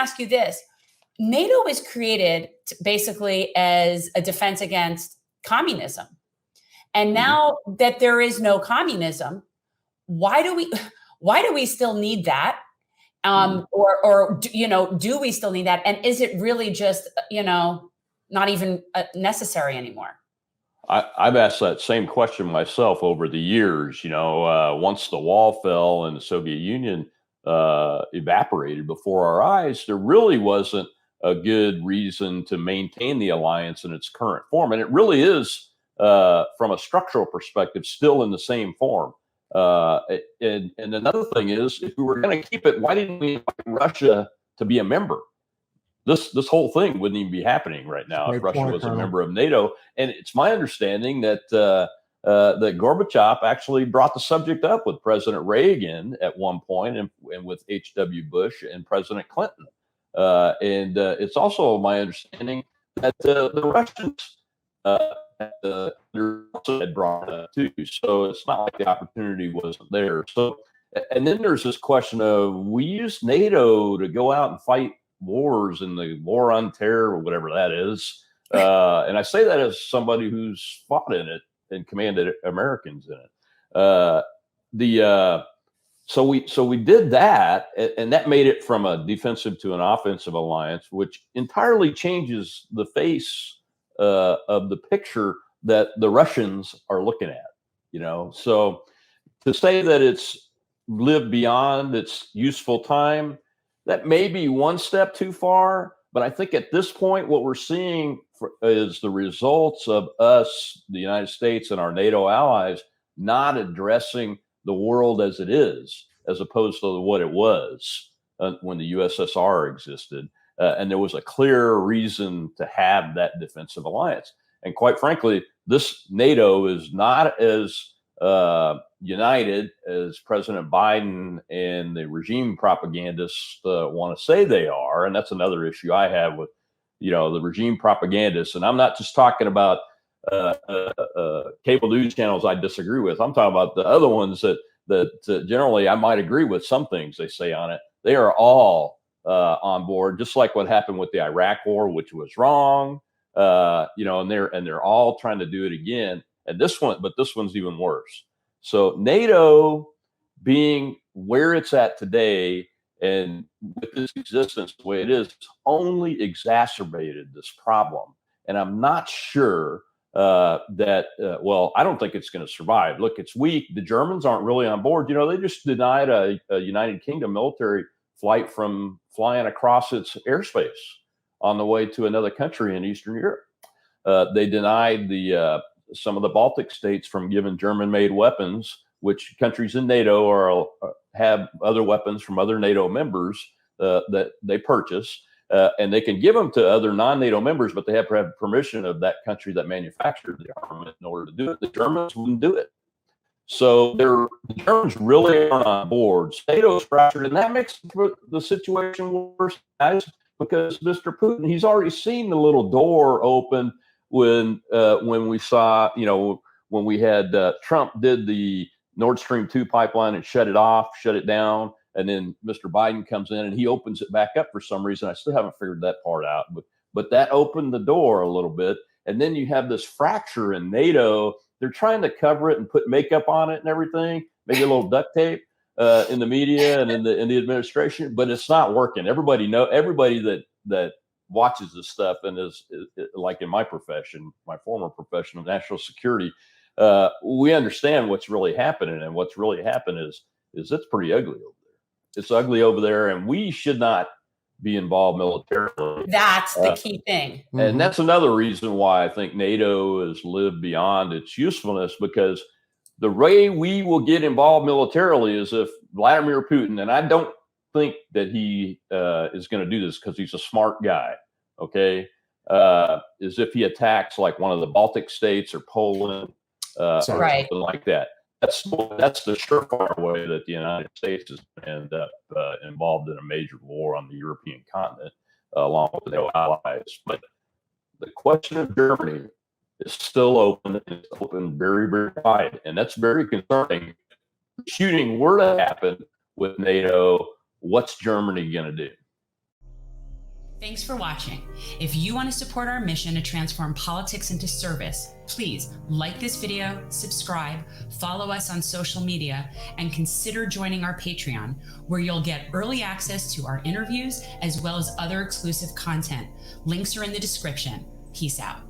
ask you this. NATO was created basically as a defense against communism. And now that there is no communism, why do we still need that? Or do we still need that? And is it really just, not even necessary anymore? I've asked that same question myself over the years. Once the wall fell and the Soviet Union evaporated before our eyes, there really wasn't a good reason to maintain the alliance in its current form. And it really is, from a structural perspective, still in the same form. And another thing is, if we were going to keep it, why didn't we invite Russia to be a member? This whole thing wouldn't even be happening right now if Russia was a member of NATO. And it's my understanding that that Gorbachev actually brought the subject up with President Reagan at one point, and with H.W. Bush and President Clinton. And it's also my understanding that the Russians also had brought it up too. So it's not like the opportunity wasn't there. So, and then there's this question of, we use NATO to go out and fight wars in the war on terror or whatever that is. And I say that as somebody who's fought in it and commanded Americans in it. So we did that, and that made it from a defensive to an offensive alliance, which entirely changes the face of the picture that the Russians are looking at. So to say that it's lived beyond its useful time, that may be one step too far. But I think at this point, what we're seeing is the results of us, the United States and our NATO allies, not addressing the world as it is, as opposed to what it was when the USSR existed. And there was a clear reason to have that defensive alliance. And quite frankly, this NATO is not as united as President Biden and the regime propagandists want to say they are. And that's another issue I have with, the regime propagandists. And I'm not just talking about cable news channels I disagree with. I'm talking about the other ones that generally I might agree with some things they say on it. They are all on board, just like what happened with the Iraq War, which was wrong. And they're all trying to do it again. And this one's even worse. So NATO being where it's at today, and with its existence the way it is, only exacerbated this problem. And I'm not sure that I don't think it's going to survive. Look, it's weak. The Germans aren't really on board. They just denied a United Kingdom military flight from flying across its airspace on the way to another country in Eastern Europe. They denied some of the Baltic states from giving German-made weapons, which countries in NATO have other weapons from other NATO members that they purchase. And they can give them to other non-NATO members, but they have to have permission of that country that manufactured the armament in order to do it. The Germans wouldn't do it. So the Germans really aren't on board. NATO's fractured, and that makes the situation worse, guys, because Mr. Putin, he's already seen the little door open when we saw, when we had Trump did the Nord Stream 2 pipeline and shut it down. And then Mr. Biden comes in and he opens it back up for some reason. I still haven't figured that part out, but that opened the door a little bit. And then you have this fracture in NATO. They're trying to cover it and put makeup on it and everything, maybe a little duct tape in the media and in the administration, but it's not working. Everybody that watches this stuff and is like in my profession, my former profession of national security, we understand what's really happening. And what's really happened is it's pretty ugly over there. It's ugly over there, and we should not be involved militarily. That's the key thing. And that's another reason why I think NATO has lived beyond its usefulness, because the way we will get involved militarily is if Vladimir Putin, and I don't think that he is going to do this because he's a smart guy, okay, is if he attacks like one of the Baltic states or Poland or something like that. That's the surefire way that the United States is going to end up involved in a major war on the European continent, along with NATO allies. But the question of Germany is still open. It's open very, very wide, and that's very concerning. Shooting were to happen with NATO, what's Germany going to do? Thanks for watching. If you want to support our mission to transform politics into service, please like this video, subscribe, follow us on social media, and consider joining our Patreon, where you'll get early access to our interviews as well as other exclusive content. Links are in the description. Peace out.